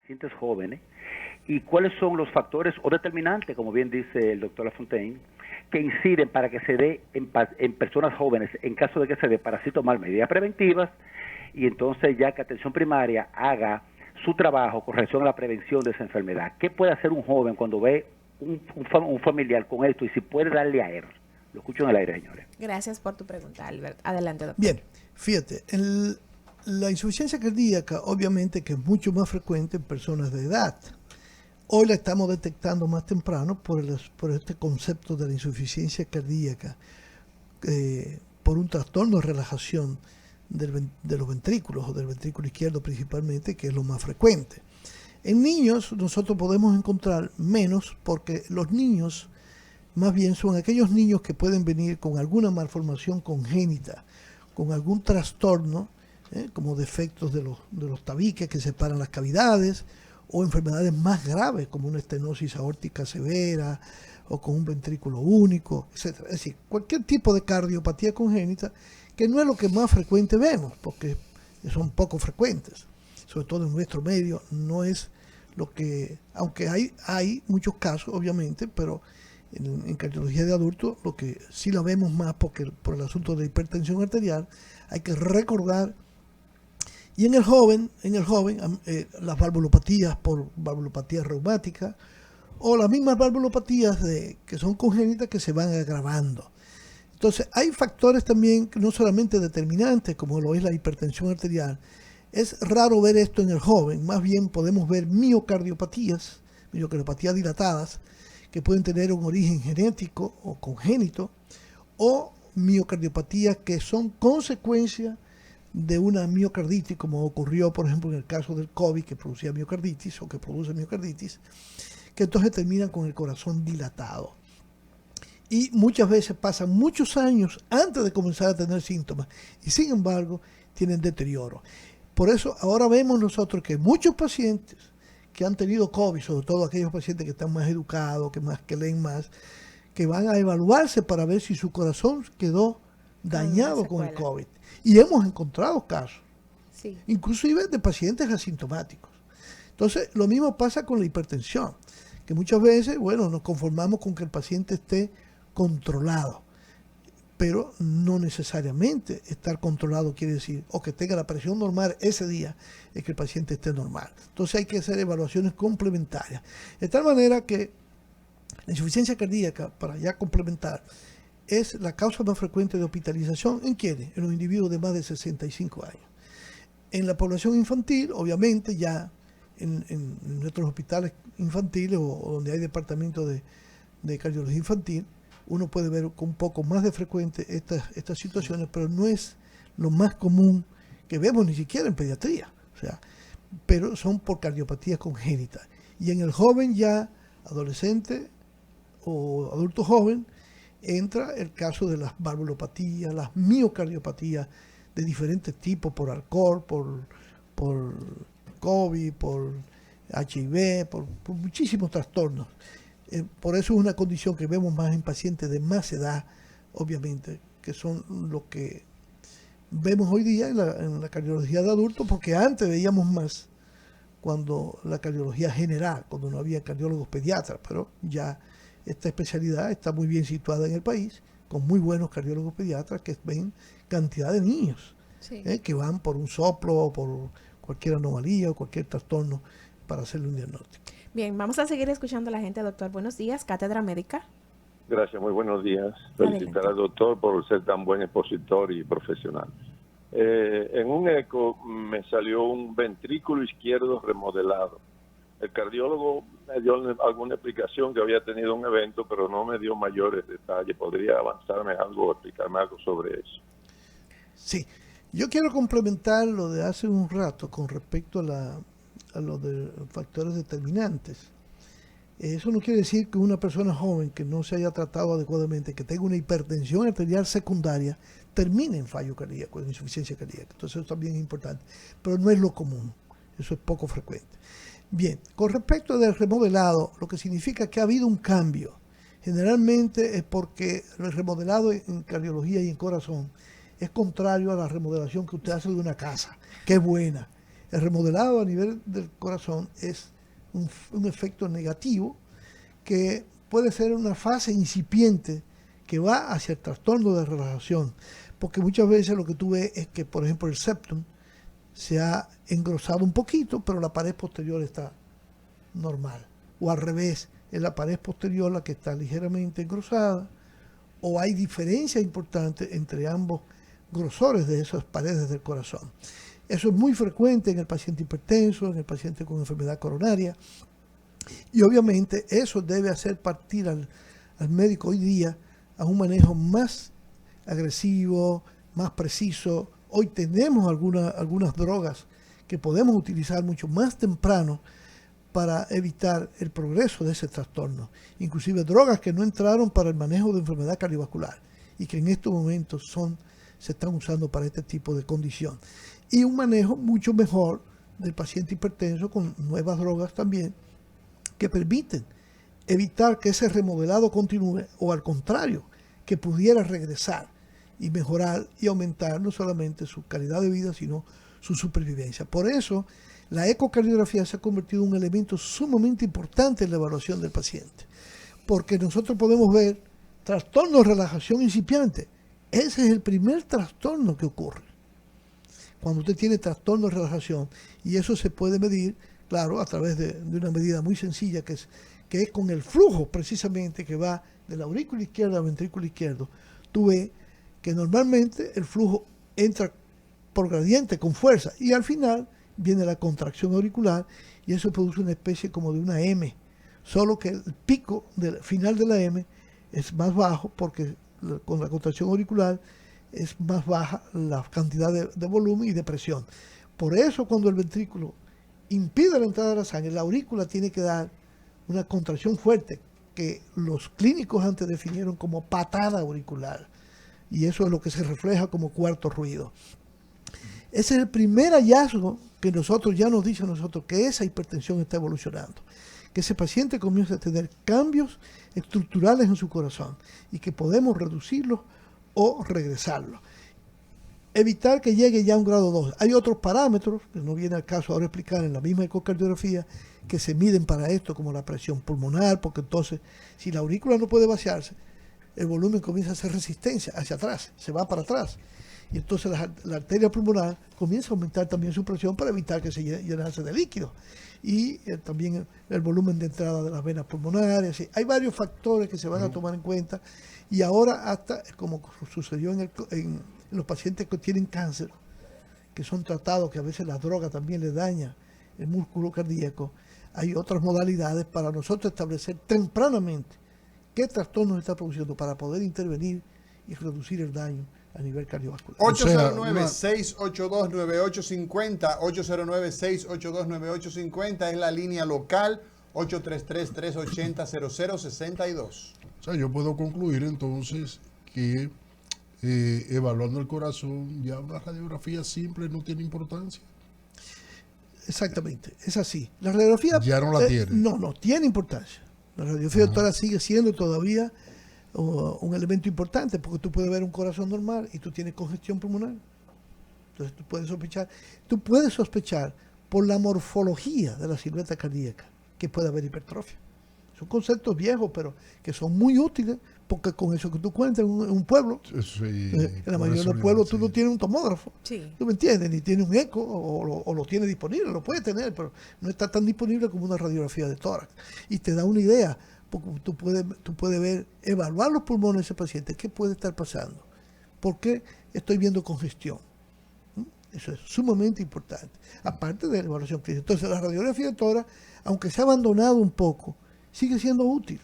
pacientes jóvenes y cuáles son los factores o determinantes, como bien dice el doctor Lafontaine, que inciden para que se dé en personas jóvenes, en caso de que se dé, para así tomar medidas preventivas y entonces ya que atención primaria haga su trabajo con relación a la prevención de esa enfermedad. ¿Qué puede hacer un joven cuando ve un familiar con esto y si puede darle a él? Lo escucho en el aire, señores. Gracias por tu pregunta, Albert. Adelante, doctor. Bien, fíjate, la insuficiencia cardíaca obviamente que es mucho más frecuente en personas de edad. Hoy la estamos detectando más temprano por este concepto de la insuficiencia cardíaca, por un trastorno de relajación de los ventrículos, o del ventrículo izquierdo principalmente, que es lo más frecuente. En niños nosotros podemos encontrar menos porque los niños más bien son aquellos niños que pueden venir con alguna malformación congénita, con algún trastorno, como defectos de los tabiques que separan las cavidades, o enfermedades más graves como una estenosis aórtica severa o con un ventrículo único, etc. Es decir, cualquier tipo de cardiopatía congénita, que no es lo que más frecuente vemos, porque son poco frecuentes, sobre todo en nuestro medio, no es lo que, aunque hay muchos casos obviamente, pero en cardiología de adultos lo que sí la vemos más por el asunto de hipertensión arterial, hay que recordar. Y en el joven, las valvulopatías por valvulopatía reumática o las mismas valvulopatías que son congénitas que se van agravando. Entonces, hay factores también no solamente determinantes, como lo es la hipertensión arterial. Es raro ver esto en el joven, más bien podemos ver miocardiopatías dilatadas, que pueden tener un origen genético o congénito, o miocardiopatías que son consecuencia de una miocarditis, como ocurrió, por ejemplo, en el caso del COVID, que producía miocarditis o que produce miocarditis, que entonces terminan con el corazón dilatado. Y muchas veces pasan muchos años antes de comenzar a tener síntomas y sin embargo tienen deterioro. Por eso ahora vemos nosotros que muchos pacientes que han tenido COVID, sobre todo aquellos pacientes que están más educados, que leen más, que van a evaluarse para ver si su corazón quedó dañado con el COVID. Y hemos encontrado casos, sí, inclusive de pacientes asintomáticos. Entonces, lo mismo pasa con la hipertensión, que muchas veces, nos conformamos con que el paciente esté controlado, pero no necesariamente estar controlado quiere decir, o que tenga la presión normal ese día, es que el paciente esté normal. Entonces hay que hacer evaluaciones complementarias. De tal manera que la insuficiencia cardíaca, para ya complementar, es la causa más frecuente de hospitalización. ¿En quiénes? En los individuos de más de 65 años. En la población infantil, obviamente, ya en nuestros hospitales infantiles o donde hay departamentos de cardiología infantil, uno puede ver con un poco más de frecuente estas situaciones, pero no es lo más común que vemos ni siquiera en pediatría. Pero son por cardiopatías congénitas. Y en el joven ya, adolescente o adulto joven, entra el caso de las valvulopatías, las miocardiopatías de diferentes tipos, por alcohol, por COVID, por HIV, por muchísimos trastornos. Por eso es una condición que vemos más en pacientes de más edad, obviamente, que son lo que vemos hoy día en la cardiología de adultos, porque antes veíamos más cuando la cardiología general, cuando no había cardiólogos pediatras, pero ya esta especialidad está muy bien situada en el país, con muy buenos cardiólogos pediatras que ven cantidad de niños, sí, que van por un soplo o por cualquier anomalía o cualquier trastorno para hacerle un diagnóstico. Bien, vamos a seguir escuchando a la gente, doctor. Buenos días, Cátedra Médica. Gracias, muy buenos días. Felicitar al doctor por ser tan buen expositor y profesional. En un eco me salió un ventrículo izquierdo remodelado. El cardiólogo me dio alguna explicación que había tenido un evento, pero no me dio mayores detalles. ¿Podría avanzarme algo, explicarme algo sobre eso? Sí, yo quiero complementar lo de hace un rato con respecto a lo de factores determinantes. Eso no quiere decir que una persona joven que no se haya tratado adecuadamente, que tenga una hipertensión arterial secundaria, termine en fallo cardíaco, en insuficiencia cardíaca. Entonces eso también es importante, pero no es lo común, eso es poco frecuente. Bien, con respecto del remodelado, lo que significa que ha habido un cambio. Generalmente es porque el remodelado en cardiología y en corazón es contrario a la remodelación que usted hace de una casa, que es buena. El remodelado a nivel del corazón es un efecto negativo que puede ser una fase incipiente que va hacia el trastorno de relajación, porque muchas veces lo que tú ves es que, por ejemplo, el septum se ha engrosado un poquito, pero la pared posterior está normal, o al revés, es la pared posterior la que está ligeramente engrosada, o hay diferencias importantes entre ambos grosores de esas paredes del corazón. Eso es muy frecuente en el paciente hipertenso, en el paciente con enfermedad coronaria, y obviamente eso debe hacer partir al médico hoy día a un manejo más agresivo, más preciso. Hoy tenemos algunas drogas que podemos utilizar mucho más temprano para evitar el progreso de ese trastorno. Inclusive drogas que no entraron para el manejo de enfermedad cardiovascular y que en estos momentos se están usando para este tipo de condición. Y un manejo mucho mejor del paciente hipertenso con nuevas drogas también que permiten evitar que ese remodelado continúe o al contrario, que pudiera regresar y mejorar y aumentar no solamente su calidad de vida, sino su supervivencia. Por eso, la ecocardiografía se ha convertido en un elemento sumamente importante en la evaluación del paciente, porque nosotros podemos ver trastorno de relajación incipiente. Ese es el primer trastorno que ocurre cuando usted tiene trastorno de relajación, y eso se puede medir, claro, a través de una medida muy sencilla que es con el flujo precisamente que va de la aurícula izquierda al ventrículo izquierdo. Tú ves que normalmente el flujo entra por gradiente con fuerza y al final viene la contracción auricular y eso produce una especie como de una M, solo que el pico final de la M es más bajo porque con la contracción auricular es más baja la cantidad de volumen y de presión. Por eso cuando el ventrículo impide la entrada de la sangre, la aurícula tiene que dar una contracción fuerte que los clínicos antes definieron como patada auricular, y eso es lo que se refleja como cuarto ruido. Ese es el primer hallazgo que ya nos dice a nosotros que esa hipertensión está evolucionando, que ese paciente comienza a tener cambios estructurales en su corazón y que podemos reducirlos o regresarlos. Evitar que llegue ya a un grado 2. Hay otros parámetros, que no viene al caso ahora explicar en la misma ecocardiografía, que se miden para esto, como la presión pulmonar, porque entonces, si la aurícula no puede vaciarse, el volumen comienza a hacer resistencia hacia atrás, se va para atrás. Y entonces la arteria pulmonar comienza a aumentar también su presión para evitar que se llenase de líquido. Y también el volumen de entrada de las venas pulmonares. Así. Hay varios factores que se van a tomar en cuenta. Y ahora hasta, como sucedió en los pacientes que tienen cáncer, que son tratados, que a veces la droga también les daña el músculo cardíaco, hay otras modalidades para nosotros establecer tempranamente qué trastorno está produciendo para poder intervenir y reducir el daño a nivel cardiovascular. 809-682-9850, 809-682-9850 es la línea local, 833-380-0062. O sea, yo puedo concluir entonces que evaluando el corazón, ya una radiografía simple no tiene importancia. Exactamente, es así. La radiografía ya no la tiene. No tiene importancia. La radiografía todavía sigue siendo todavía un elemento importante, porque tú puedes ver un corazón normal y tú tienes congestión pulmonar. Entonces tú puedes sospechar por la morfología de la silueta cardíaca que puede haber hipertrofia. Son conceptos viejos, pero que son muy útiles, porque con eso que tú cuentas en un pueblo, sí, en la mayoría de los pueblos tú no tienes un tomógrafo, sí. ¿Tú me entiendes? Ni tienes un eco, o lo tienes disponible, lo puedes tener, pero no está tan disponible como una radiografía de tórax. Y te da una idea, porque tú puedes ver, evaluar los pulmones de ese paciente, qué puede estar pasando, por qué estoy viendo congestión. Eso es sumamente importante, aparte de la evaluación clínica. Entonces la radiografía de tórax, aunque se ha abandonado un poco, sigue siendo útil.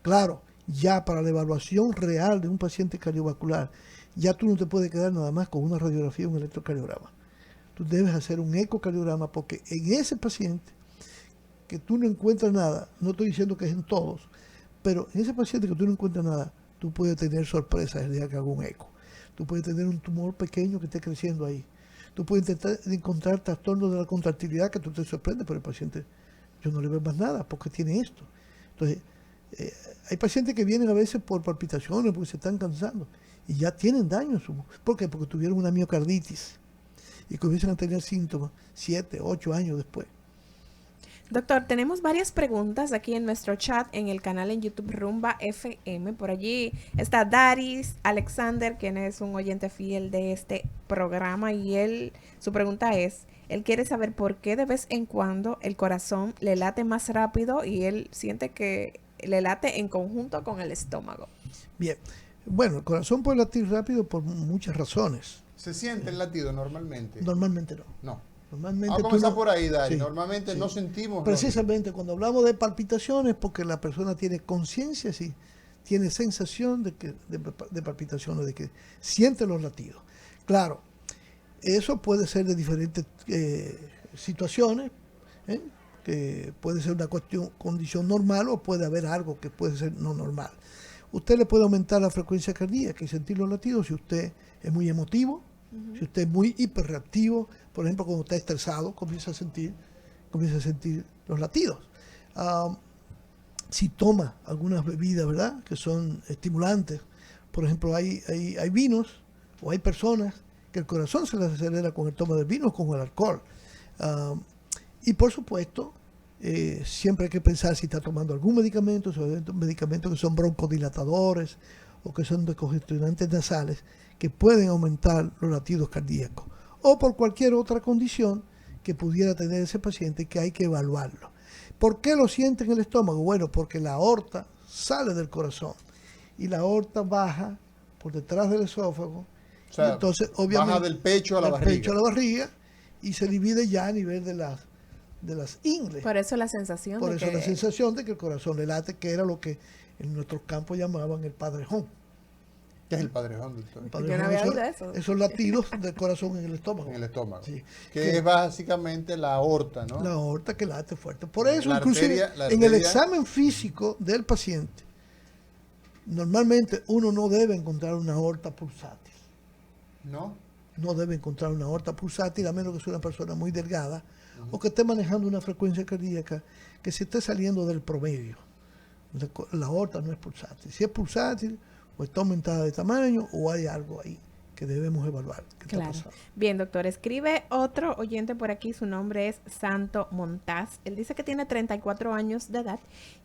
Claro, ya para la evaluación real de un paciente cardiovascular, ya tú no te puedes quedar nada más con una radiografía o un electrocardiograma. Tú debes hacer un ecocardiograma, porque en ese paciente que tú no encuentras nada, no estoy diciendo que es en todos, pero en ese paciente que tú no encuentras nada, tú puedes tener sorpresas el día que haga un eco. Tú puedes tener un tumor pequeño que esté creciendo ahí. Tú puedes intentar encontrar trastornos de la contractilidad que tú te sorprendes, pero el paciente, yo no le veo más nada porque tiene esto. Entonces, hay pacientes que vienen a veces por palpitaciones, porque se están cansando y ya tienen daño. ¿Por qué? Porque tuvieron una miocarditis. y comienzan a tener síntomas 7, 8 años después. Doctor, tenemos varias preguntas aquí en nuestro chat en el canal en YouTube Rumba FM. Por allí está Daris Alexander, quien es un oyente fiel de este programa, y su pregunta es, él quiere saber por qué de vez en cuando el corazón le late más rápido y él siente que le late en conjunto con el estómago. Bien, bueno, el corazón puede latir rápido por muchas razones. ¿Se siente el latido normalmente? Normalmente no. No. Normalmente Vamos a tú comenzar no- por ahí, Dari. Sí, Normalmente sí. no sentimos... Precisamente cuando hablamos de palpitaciones, porque la persona tiene conciencia, sí, tiene sensación de palpitaciones, de que siente los latidos. Claro, eso puede ser de diferentes situaciones, que puede ser una condición normal o puede haber algo que puede ser no normal. Usted le puede aumentar la frecuencia cardíaca y sentir los latidos si usted es muy emotivo, si usted es muy hiperreactivo, por ejemplo, cuando está estresado, comienza a sentir los latidos. Si toma algunas bebidas, ¿verdad?, que son estimulantes, por ejemplo, hay vinos o hay personas que el corazón se les acelera con el toma de vino o con el alcohol. Y por supuesto, siempre hay que pensar si está tomando algún medicamento, sobre medicamentos que son broncodilatadores o que son descongestionantes nasales, que pueden aumentar los latidos cardíacos, o por cualquier otra condición que pudiera tener ese paciente, que hay que evaluarlo. ¿Por qué lo siente en el estómago? Bueno, porque la aorta sale del corazón y la aorta baja por detrás del esófago. O sea, Y entonces, obviamente, baja del pecho a la barriga. pecho a la barriga y se divide ya a nivel de las ingles. Por eso la sensación Por de eso que... la sensación de que el corazón le late, que era lo que en nuestros campos llamaban el padrejón. ¿Qué es el padrejón, doctor? El Yo no padrejón, había oído eso. esos latidos del corazón en el estómago. En el estómago. Sí. Que es básicamente la aorta, ¿no? La aorta que late fuerte. Por eso, La inclusive, arteria- en el examen físico del paciente, normalmente uno no debe encontrar una aorta pulsátil. ¿No? No debe encontrar una aorta pulsátil, a menos que sea una persona muy delgada o que esté manejando una frecuencia cardíaca que se esté saliendo del promedio. La aorta no es pulsátil. Si es pulsátil, o está aumentada de tamaño, o hay algo ahí que debemos evaluar. ¿Qué está Claro. pasando? Bien, doctor. Escribe otro oyente por aquí. Su nombre es Santo Montaz. Él dice que tiene 34 años de edad,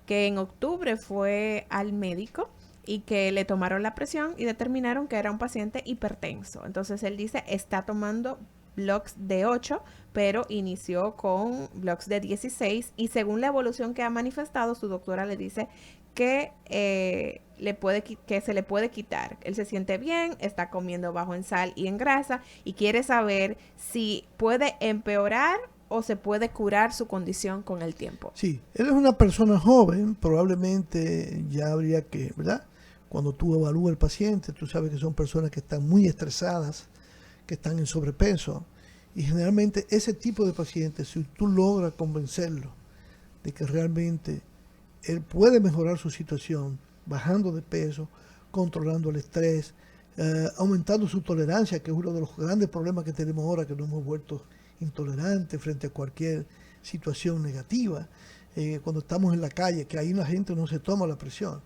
que en octubre fue al médico y que le tomaron la presión y determinaron que era un paciente hipertenso. Entonces él dice, está tomando blocks de 8, pero inició con blocks de 16 y según la evolución que ha manifestado, su doctora le dice que que se le puede quitar. Él se siente bien, está comiendo bajo en sal y en grasa y quiere saber si puede empeorar o se puede curar su condición con el tiempo. Sí, él es una persona joven, probablemente ya habría que, ¿verdad? Cuando tú evalúas al paciente, tú sabes que son personas que están muy estresadas, que están en sobrepeso, y generalmente ese tipo de pacientes, si tú logras convencerlo de que realmente él puede mejorar su situación, bajando de peso, controlando el estrés, aumentando su tolerancia, que es uno de los grandes problemas que tenemos ahora, que nos hemos vuelto intolerantes frente a cualquier situación negativa. Cuando estamos en la calle, que ahí la gente no se toma la presión.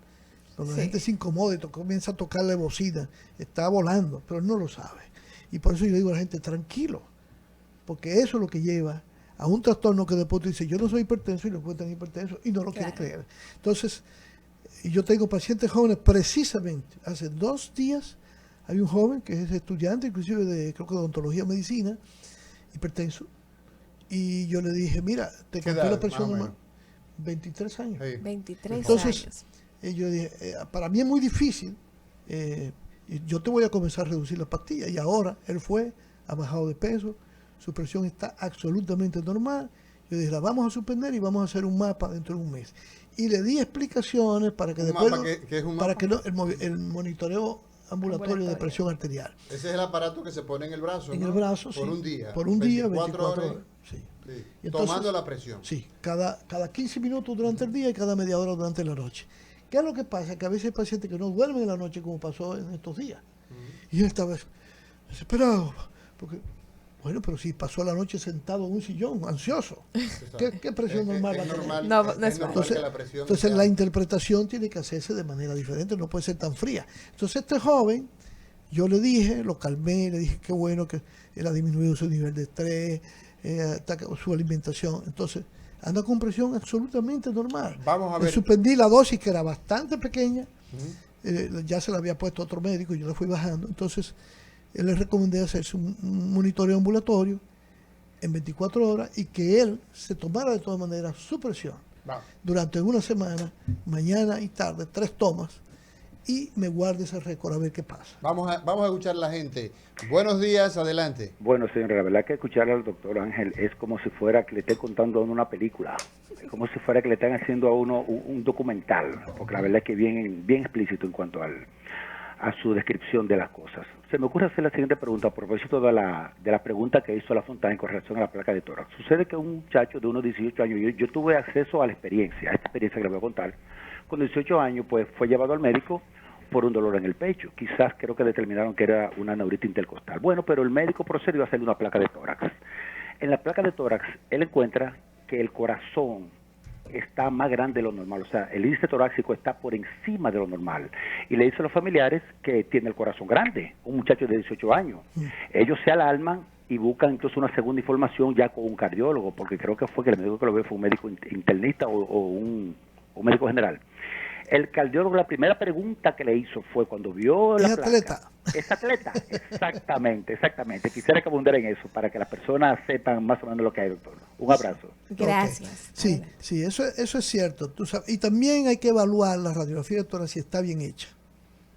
Cuando la gente se incomoda y comienza a tocarle bocina, está volando, pero no lo sabe. Y por eso yo digo a la gente, tranquilo, porque eso es lo que lleva a un trastorno que después tú dices, yo no soy hipertenso, y lo encuentran hipertenso y no lo quiere creer. Entonces, yo tengo pacientes jóvenes, precisamente, hace 2 días hay un joven que es estudiante, inclusive creo que de odontología y medicina, hipertenso, y yo le dije, mira, te ¿Qué conté edad, la presión más o normal. 23 años. Sí. 23 Entonces, años. Yo dije, para mí es muy difícil, y yo te voy a comenzar a reducir las pastillas. Y ahora él ha bajado de peso, su presión está absolutamente normal. Yo dije, la vamos a suspender y vamos a hacer un mapa dentro de un mes. Y le di explicaciones para que ¿Un después, mapa? ¿Qué es un para mapa? que el monitoreo ambulatorio de presión arterial. Ese es el aparato que se pone en el brazo, En ¿no? el brazo, Por sí. un día. Por un día, 24 horas. Sí. Sí. Y entonces, Tomando la presión. Sí, cada 15 minutos durante el día y cada media hora durante la noche. ¿Qué es lo que pasa? Que a veces hay pacientes que no duermen en la noche, como pasó en estos días. Y él estaba desesperado, porque, bueno, pero si pasó la noche sentado en un sillón, ansioso, ¿qué presión normal va a Es tener? normal, No, es no es normal Entonces, que la presión entonces sea- la interpretación tiene que hacerse de manera diferente, no puede ser tan fría. Entonces este joven Yo le dije, lo calmé, le dije qué bueno que él ha disminuido su nivel de estrés, su alimentación. Entonces, anda con presión absolutamente normal. Vamos a Le ver. suspendí la dosis, que era bastante pequeña. Ya se la había puesto otro médico y yo la fui bajando. Entonces, le recomendé hacerse un monitoreo ambulatorio en 24 horas y que él se tomara de todas maneras su presión Vamos. durante una semana, mañana y tarde, 3 tomas, y me guarde ese récord a ver qué pasa. Vamos a escuchar a la gente. Buenos días, adelante. Bueno, señora, la verdad que escuchar al doctor Ángel es como si fuera que le esté contando a uno una película, es como si fuera que le están haciendo a uno un documental, porque la verdad es que bien explícito en cuanto a su descripción de las cosas. Se me ocurre hacer la siguiente pregunta a propósito de la pregunta que hizo Lafontaine con relación a la placa de tórax. Sucede que un muchacho de unos 18 años, yo tuve acceso a la experiencia, a esta experiencia que le voy a contar, con 18 años pues fue llevado al médico por un dolor en el pecho. Quizás creo que determinaron que era una neuritis intercostal. Bueno, pero el médico procedió a hacerle una placa de tórax. En la placa de tórax, él encuentra que el corazón está más grande de lo normal, o sea, el índice torácico está por encima de lo normal. Y le dice a los familiares que tiene el corazón grande, un muchacho de 18 años. Ellos se alarman y buscan entonces una segunda información ya con un cardiólogo, porque creo que fue que el médico que lo ve fue un médico internista o un médico general. El cardiólogo, la primera pregunta que le hizo fue cuando vio la placa. Atleta. ¿Es atleta? Exactamente. Quisiera que abundara en eso para que las personas sepan más o menos lo que hay, doctor. Un abrazo. Gracias. Okay. Sí, eso es cierto. Tú sabes, y también hay que evaluar la radiografía de tórax si está bien hecha.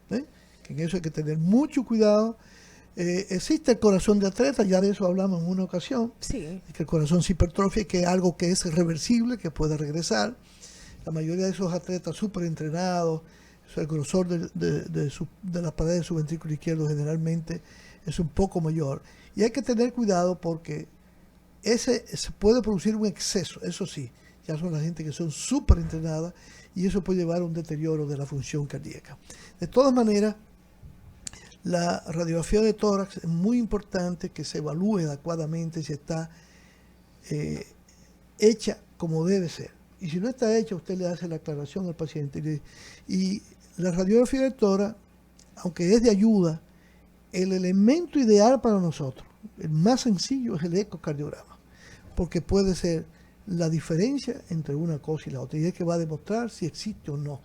Que en eso hay que tener mucho cuidado. Existe el corazón de atleta, ya de eso hablamos en una ocasión. Sí. Que el corazón se hipertrofia, que es algo que es reversible, que puede regresar. La mayoría de esos atletas súper entrenados, el grosor de la pared de su ventrículo izquierdo generalmente es un poco mayor. Y hay que tener cuidado porque se puede producir un exceso, eso sí, ya son la gente que son súper entrenadas y eso puede llevar a un deterioro de la función cardíaca. De todas maneras, la radiografía de tórax es muy importante que se evalúe adecuadamente si está hecha como debe ser. Y si no está hecha, usted le hace la aclaración al paciente. Y la radiografía de tórax, aunque es de ayuda, el elemento ideal para nosotros, el más sencillo, es el ecocardiograma, porque puede ser la diferencia entre una cosa y la otra, y es que va a demostrar si existe o no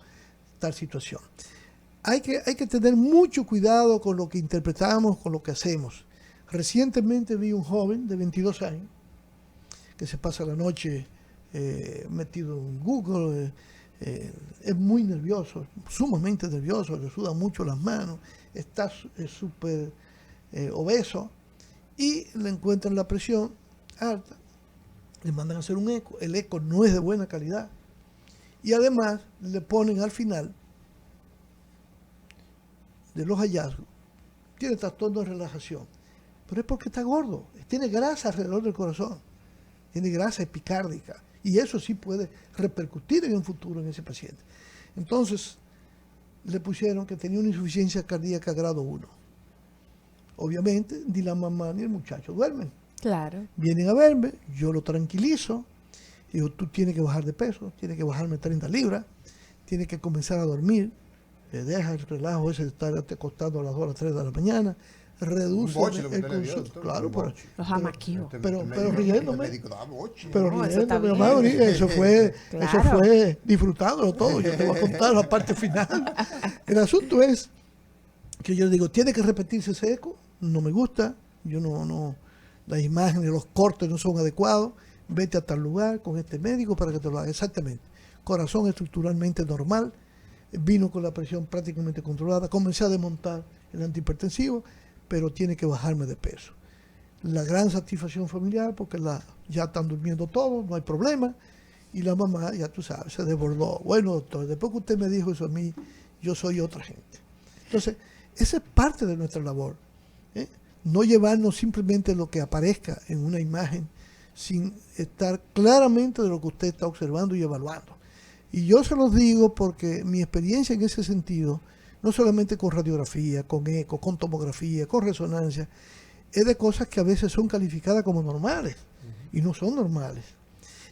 tal situación. Hay que tener mucho cuidado con lo que interpretamos, con lo que hacemos. Recientemente vi un joven de 22 años que se pasa la noche metido en Google, es muy nervioso, sumamente nervioso, le sudan mucho las manos, está súper obeso y le encuentran la presión alta, le mandan a hacer un eco, el eco no es de buena calidad y además le ponen al final de los hallazgos, tiene trastorno de relajación, pero es porque está gordo, tiene grasa alrededor del corazón, tiene grasa epicárdica. Y eso sí puede repercutir en el futuro en ese paciente. Entonces, le pusieron que tenía una insuficiencia cardíaca grado 1. Obviamente, ni la mamá ni el muchacho duermen. Claro. Vienen a verme, yo lo tranquilizo. Digo, tú tienes que bajar de peso, tienes que bajarme 30 libras, tienes que comenzar a dormir. Deja el relajo ese de estar acostado a las 2 a las 3 de la mañana. Reduce el consumo. Claro, los amaquillos. Pero riéndome. Pero No, riéndome, eso fue disfrutándolo todo. Yo te voy a contar la parte final. El asunto es que yo digo, tiene que repetirse ese eco. No me gusta. Yo no, las imágenes, los cortes no son adecuados. Vete a tal lugar con este médico para que te lo haga. Exactamente. Corazón estructuralmente normal. Vino con la presión prácticamente controlada. Comencé a desmontar el antihipertensivo, pero tiene que bajarme de peso. La gran satisfacción familiar, porque ya están durmiendo todos, no hay problema, y la mamá, ya tú sabes, se desbordó. Bueno, doctor, después que usted me dijo eso a mí, yo soy otra gente. Entonces, esa es parte de nuestra labor. No llevarnos simplemente lo que aparezca en una imagen, sin estar claramente de lo que usted está observando y evaluando. Y yo se los digo porque mi experiencia en ese sentido, no solamente con radiografía, con eco, con tomografía, con resonancia, es de cosas que a veces son calificadas como normales y no son normales.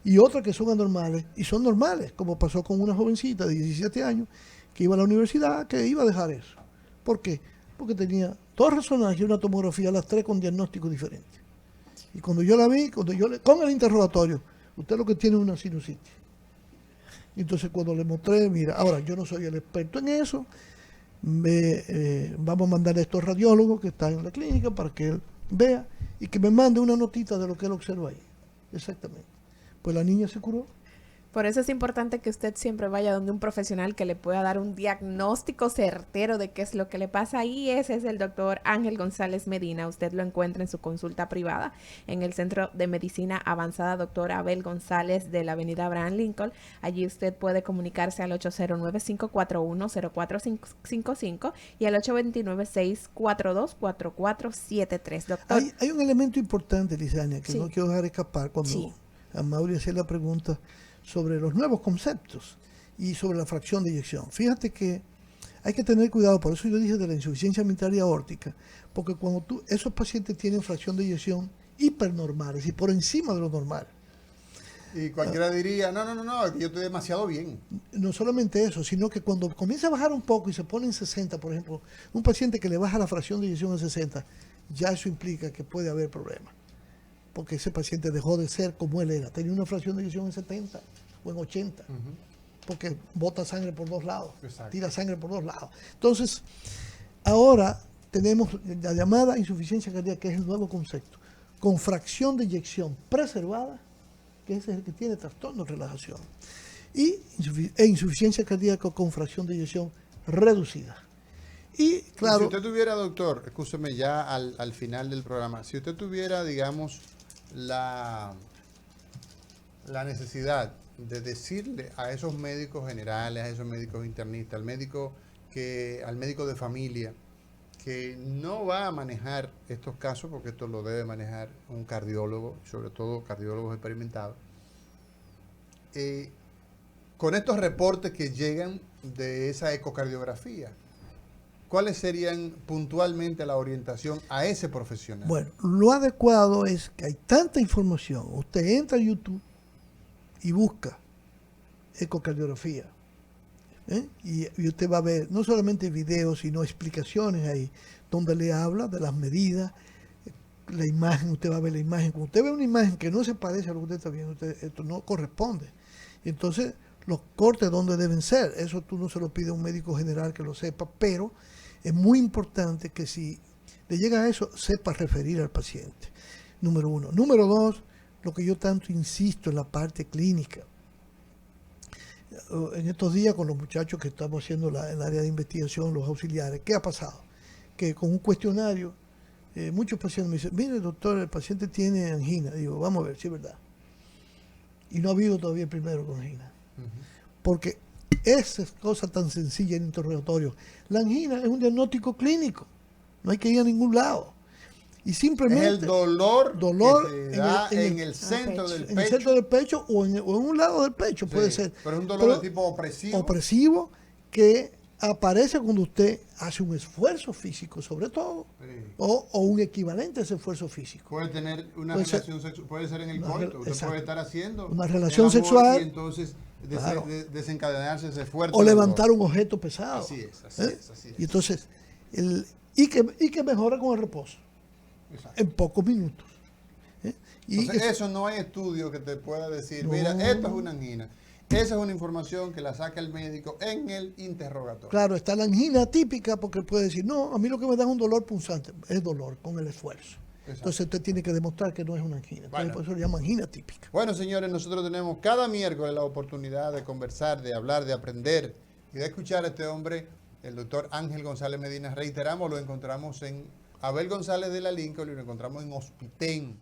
Y otras que son anormales y son normales, como pasó con una jovencita de 17 años que iba a la universidad, que iba a dejar eso. ¿Por qué? porque tenía 2 resonancias y una tomografía, las 3 con diagnósticos diferentes. Y cuando yo la vi, con el interrogatorio, usted lo que tiene es una sinusitis. Entonces cuando le mostré, mira, ahora yo no soy el experto en eso, vamos a mandar a estos radiólogos que están en la clínica para que él vea y que me mande una notita de lo que él observa ahí. Exactamente. Pues la niña se curó. Por eso es importante que usted siempre vaya donde un profesional que le pueda dar un diagnóstico certero de qué es lo que le pasa. Y ese es el doctor Ángel González Medina. Usted lo encuentra en su consulta privada en el Centro de Medicina Avanzada Dr. Abel González de la avenida Abraham Lincoln. Allí usted puede comunicarse al 809-541-0455 y al 829-642-4473. Doctor. Hay un elemento importante, Lizania, que Sí. no quiero dejar escapar cuando Sí. a Mauri hacía la pregunta sobre los nuevos conceptos y sobre la fracción de eyección. Fíjate que hay que tener cuidado, por eso yo dije de la insuficiencia mitral y aórtica, porque cuando esos pacientes tienen fracción de eyección hipernormal, es decir, por encima de lo normal. Y cualquiera diría, no, yo estoy demasiado bien. No solamente eso, sino que cuando comienza a bajar un poco y se pone en 60, por ejemplo, un paciente que le baja la fracción de eyección a 60, ya eso implica que puede haber problemas. Porque ese paciente dejó de ser como él era. Tenía una fracción de eyección en 70 o en 80, porque bota sangre por 2 lados, Exacto. tira sangre por 2 lados. Entonces, ahora tenemos la llamada insuficiencia cardíaca, que es el nuevo concepto, con fracción de eyección preservada, que ese es el que tiene trastorno de relajación, e insuficiencia cardíaca con fracción de eyección reducida. Y claro, si usted tuviera, doctor, escúcheme ya al final del programa, si usted tuviera, digamos, la necesidad de decirle a esos médicos generales, a esos médicos internistas, al médico de familia, que no va a manejar estos casos, porque esto lo debe manejar un cardiólogo, sobre todo cardiólogos experimentados, con estos reportes que llegan de esa ecocardiografía, ¿cuáles serían puntualmente la orientación a ese profesional? bueno, lo adecuado es que hay tanta información. Usted entra a YouTube y busca ecocardiografía. Y usted va a ver no solamente videos, sino explicaciones ahí, donde le habla de las medidas, la imagen, usted va a ver la imagen. Cuando usted ve una imagen que no se parece a lo que usted está viendo, esto no corresponde. Entonces, los cortes, ¿dónde deben ser? Eso tú no se lo pide a un médico general que lo sepa, pero es muy importante que si le llega a eso, sepa referir al paciente. Número 1. Número 2, lo que yo tanto insisto en la parte clínica. En estos días con los muchachos que estamos haciendo en el área de investigación, los auxiliares, ¿qué ha pasado? Que con un cuestionario, muchos pacientes me dicen, mire doctor, el paciente tiene angina. Digo, vamos a ver si es verdad. Y no ha habido todavía el primero con angina. Porque esa es cosa tan sencilla en interrogatorio. La angina es un diagnóstico clínico. No hay que ir a ningún lado. Y simplemente... Es el dolor que se da en el centro del en el centro del pecho o en un lado del pecho, Sí, puede ser. pero es un dolor de tipo opresivo. Opresivo que aparece cuando usted hace un esfuerzo físico, sobre todo, Sí. o un equivalente a ese esfuerzo físico. Puede tener una Puede ser- relación sexual, puede ser en el Una coito. Usted exacto. puede estar haciendo Una relación el amor sexual. y entonces Claro. desencadenarse ese esfuerzo. O de levantar dolor. un objeto pesado. Así es, así ¿eh? es, así es. Y entonces, y que mejora con el reposo, Exacto. en pocos minutos. ¿eh? Y Entonces, que- eso no hay estudio que te pueda decir, No. mira, esto es una angina. Esa es una información que la saca el médico en el interrogatorio. Claro, está la angina típica porque él puede decir, no, a mí lo que me da es un dolor punzante, es dolor con el esfuerzo. Exacto. Entonces usted tiene que demostrar que no es una angina. Entonces, Bueno. por eso le llama angina típica. Bueno, señores, nosotros tenemos cada miércoles la oportunidad de conversar, de hablar, de aprender y de escuchar a este hombre, el doctor Ángel González Medina. Reiteramos, lo encontramos en Abel González de la Lincoln y lo encontramos en Hospitén.